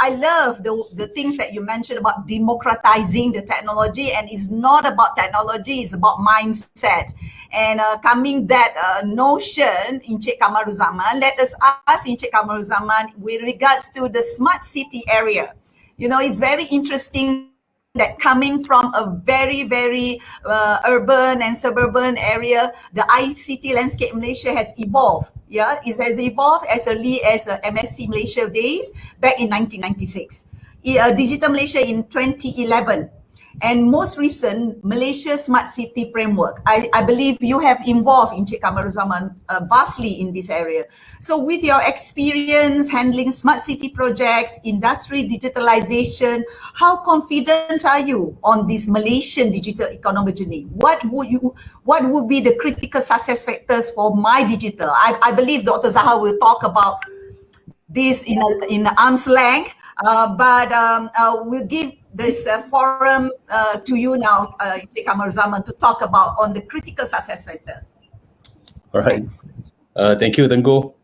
I love the things that you mentioned about democratizing the technology, and it's not about technology, it's about mindset. And coming that notion, Encik Kamaruzaman, let us ask Encik Kamaruzaman with regards to the smart city area. You know, it's very interesting that coming from a very, very urban and suburban area, the ICT landscape in Malaysia has evolved. Yeah, it has evolved as early as MSC Malaysia days back in 1996. Digital Malaysia in 2011. And most recent, Malaysia Smart City Framework. I believe you have involved in Encik Kamaruzaman vastly in this area. So with your experience handling smart city projects, industry digitalization, how confident are you on this Malaysian digital economy journey? What would be the critical success factors for my digital? I believe Dr. Zaha will talk about this in arm's length, but we'll give this forum to you now, Encik Kamaruzaman, to talk about on the critical success factor. All right. Thank you, Tengku.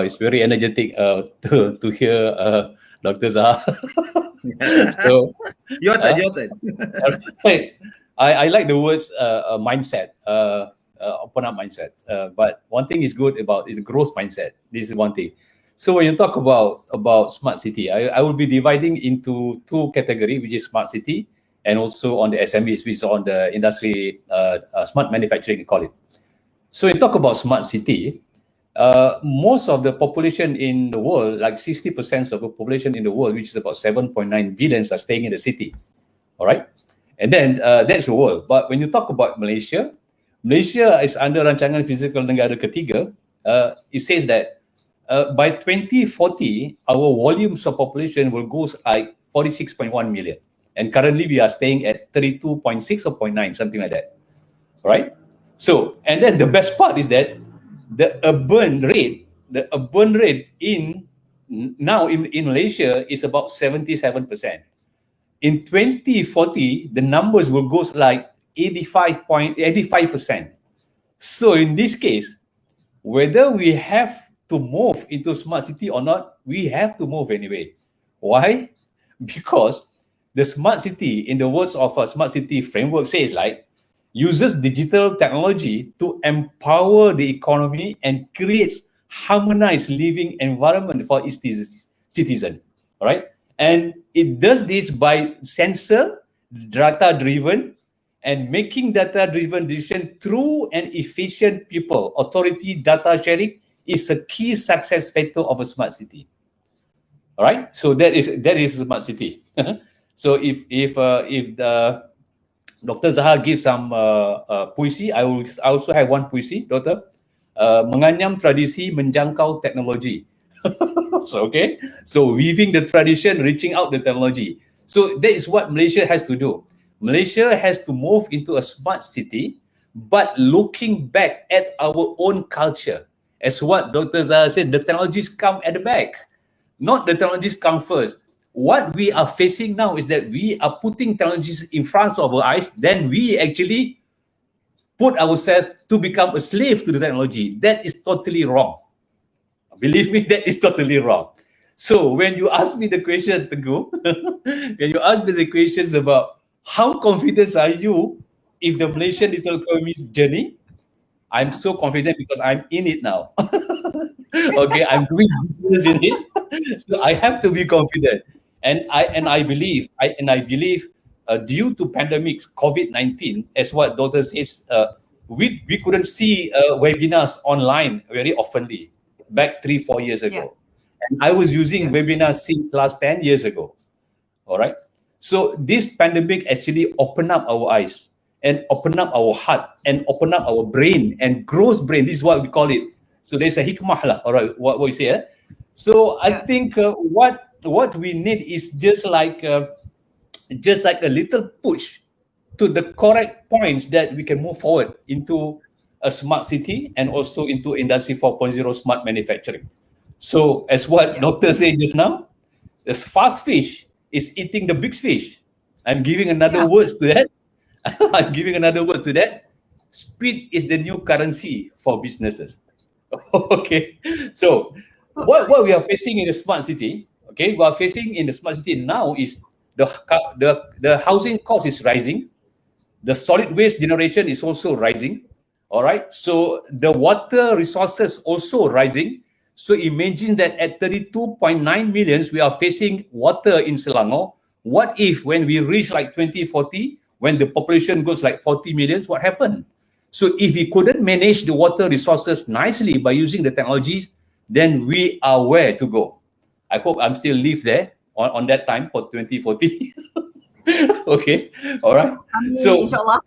It's very energetic to hear Dr. Zaha. So, your turn. I like the words mindset, open up mindset. But one thing is good about is growth mindset. This is one thing. So when you talk about smart city, I will be dividing into two categories, which is smart city and also on the SMEs, which is on the industry, smart manufacturing, we call it. So you talk about smart city, most of the population in the world, like 60% of the population in the world, which is about 7.9 billion, are staying in the city. All right. And then that's the world. But when you talk about Malaysia, Malaysia is under Rancangan Fizikal Negara Ketiga. It says that by 2040, our volumes of population will go like 46.1 million. And currently we are staying at 32.6 or 0.9, something like that. Right? So, and then the best part is that the urban rate in Malaysia is about 77%. In 2040, the numbers will go like 85%. So in this case, whether we have to move into smart city or not, we have to move anyway. Why? Because the smart city, in the words of a smart city framework, says like, uses digital technology to empower the economy and creates harmonized living environment for its citizen. All right? And it does this by sensor, data-driven, and making data-driven decision through an efficient people. Authority data sharing is a key success factor of a smart city. All right, so that is a smart city. So if Dr. Zaha gives some puisi, I also have one puisi, Doctor. Menganyam tradisi, menjangkau teknologi. So okay, so weaving the tradition, reaching out the technology. So that is what Malaysia has to do. Malaysia has to move into a smart city, but looking back at our own culture. As what Dr. Zaha said, the technologies come at the back, not the technologies come first. What we are facing now is that we are putting technologies in front of our eyes, then we actually put ourselves to become a slave to the technology. That is totally wrong. Believe me, that is totally wrong. So when you ask me the question, Teguh, when you ask me the questions about how confident are you if the Malaysian digital economy's journey, I'm so confident because I'm in it now. Okay, I'm doing business in it, so I have to be confident. And I believe due to pandemic COVID-19, as what Doctor says, we couldn't see webinars online very oftenly back 3-4 years ago. Yeah. And I was using webinars since last 10 years ago. All right. So this pandemic actually opened up our eyes and open up our heart and open up our brain and gross brain. This is what we call it. So there's a hikmah lah, all right, what we say. So I think what we need is just like a little push to the correct points that we can move forward into a smart city and also into Industry 4.0 smart manufacturing. So as what Doctor said just now, the fast fish is eating the big fish. I'm giving another words to that. I'm giving another word to that. Speed is the new currency for businesses. Okay. So what we are facing in a smart city, Okay, we are facing in the smart city now is the housing cost is rising, the solid waste generation is also rising. All right, so the water resources also rising. So imagine that at 32.9 millions, we are facing water in Selangor. What if when we reach like 2040, when the population goes like 40 millions, what happened? So if we couldn't manage the water resources nicely by using the technologies, then we are where to go. I hope I'm still live there on that time for 2040. Okay, all right. So inshallah.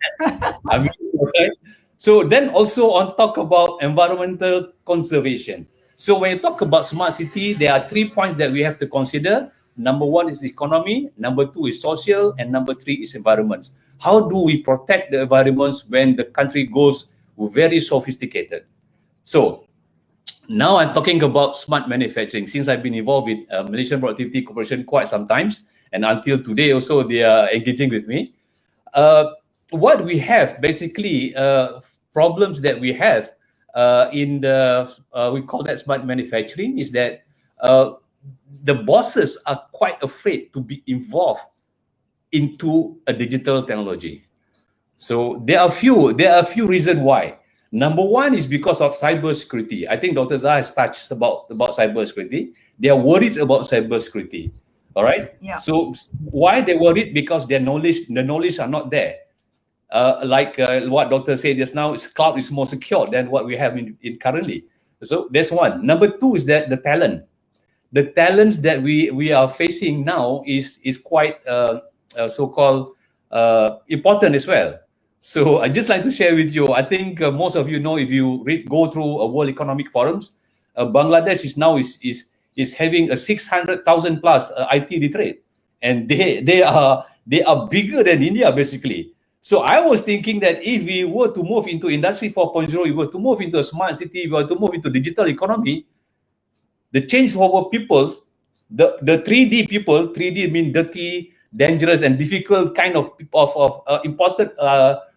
I mean, okay. So then also on talk about environmental conservation. So when you talk about smart city, there are 3 points that we have to consider. Number 1 is economy, number 2 is social, and number 3 is environments. How do we protect the environments when the country goes very sophisticated? So now I'm talking about smart manufacturing. Since I've been involved with Malaysian Productivity Corporation quite some times, and until today also they are engaging with me. What we have basically problems that we have in the we call that smart manufacturing is that the bosses are quite afraid to be involved into a digital technology. So there are a few reasons why. Number 1 is because of cybersecurity. I think Dr. Zah has touched about cybersecurity. They are worried about cybersecurity. All right. Yeah. So why they worried? Because the knowledge are not there. What Doctor said just now, cloud is more secure than what we have in currently. So that's one. Number 2 is that the talents that we are facing now is quite so-called important as well. So I just like to share with you. I think most of you know, if you go through a World Economic Forums, Bangladesh is having a 600,000 plus IT literate, and they are bigger than India basically. So I was thinking that if we were to move into Industry 4.0, we were to move into a smart city, we were to move into digital economy, the change for our peoples, the 3D people, 3D mean dirty, dangerous, and difficult kind of imported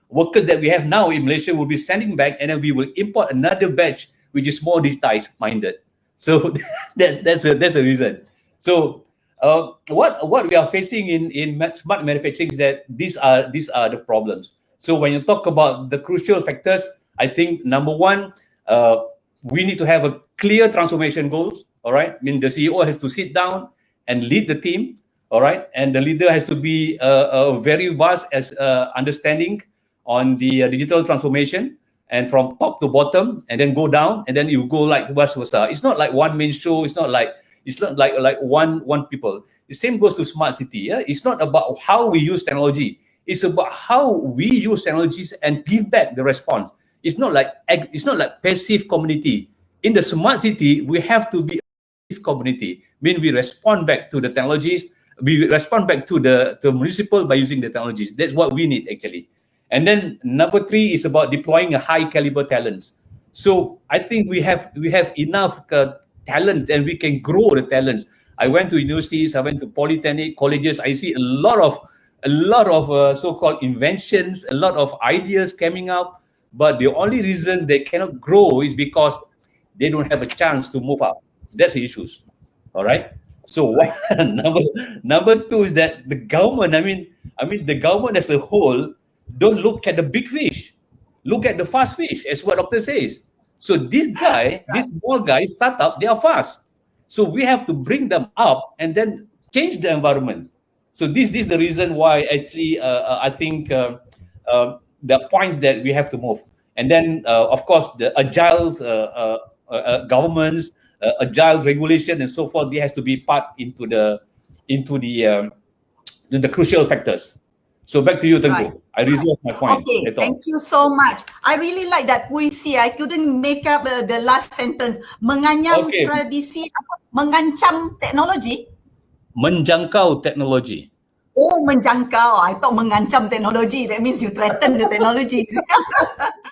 workers that we have now in Malaysia will be sending back, and then we will import another batch which is more digitized minded. So that's a reason. So what we are facing in smart manufacturing is that these are the problems. So when you talk about the crucial factors, I think number 1, we need to have a clear transformation goals. All right, I mean the CEO has to sit down and lead the team. All right, and the leader has to be a very vast understanding on the digital transformation, and from top to bottom, and then go down, and then you go like vice versa. It's not like one main show. It's not like one people. The same goes to smart city. Yeah? It's not about how we use technology. It's about how we use technologies and give back the response. It's not like passive community. In the smart city, we have to be a active community. Mean we respond back to the technologies. We respond back to the municipal by using the technologies. That's what we need actually. And then number 3 is about deploying a high caliber talents. So I think we have enough talent, and we can grow the talents. I went to universities, I went to polytechnic colleges. I see a lot of so-called inventions, a lot of ideas coming up. But the only reason they cannot grow is because they don't have a chance to move up. That's the issues. All right. So number 2 is that the government. I mean the government as a whole don't look at the big fish. Look at the fast fish, as what Doctor says. So this small guy, startup, they are fast. So we have to bring them up and then change the environment. So this is the reason why actually I think the points that we have to move. And then of course the agile governments, agile regulation, and so forth. They has to be part into the crucial factors. So back to you, Tengku. Right. I reserve my point. Okay, thank you so much. I really like that puisi. I couldn't make up the last sentence. Menganyam tradisi, mengancam teknologi. Menjangkau teknologi. Oh, menjangkau. I thought mengancam teknologi. That means you threaten the technology.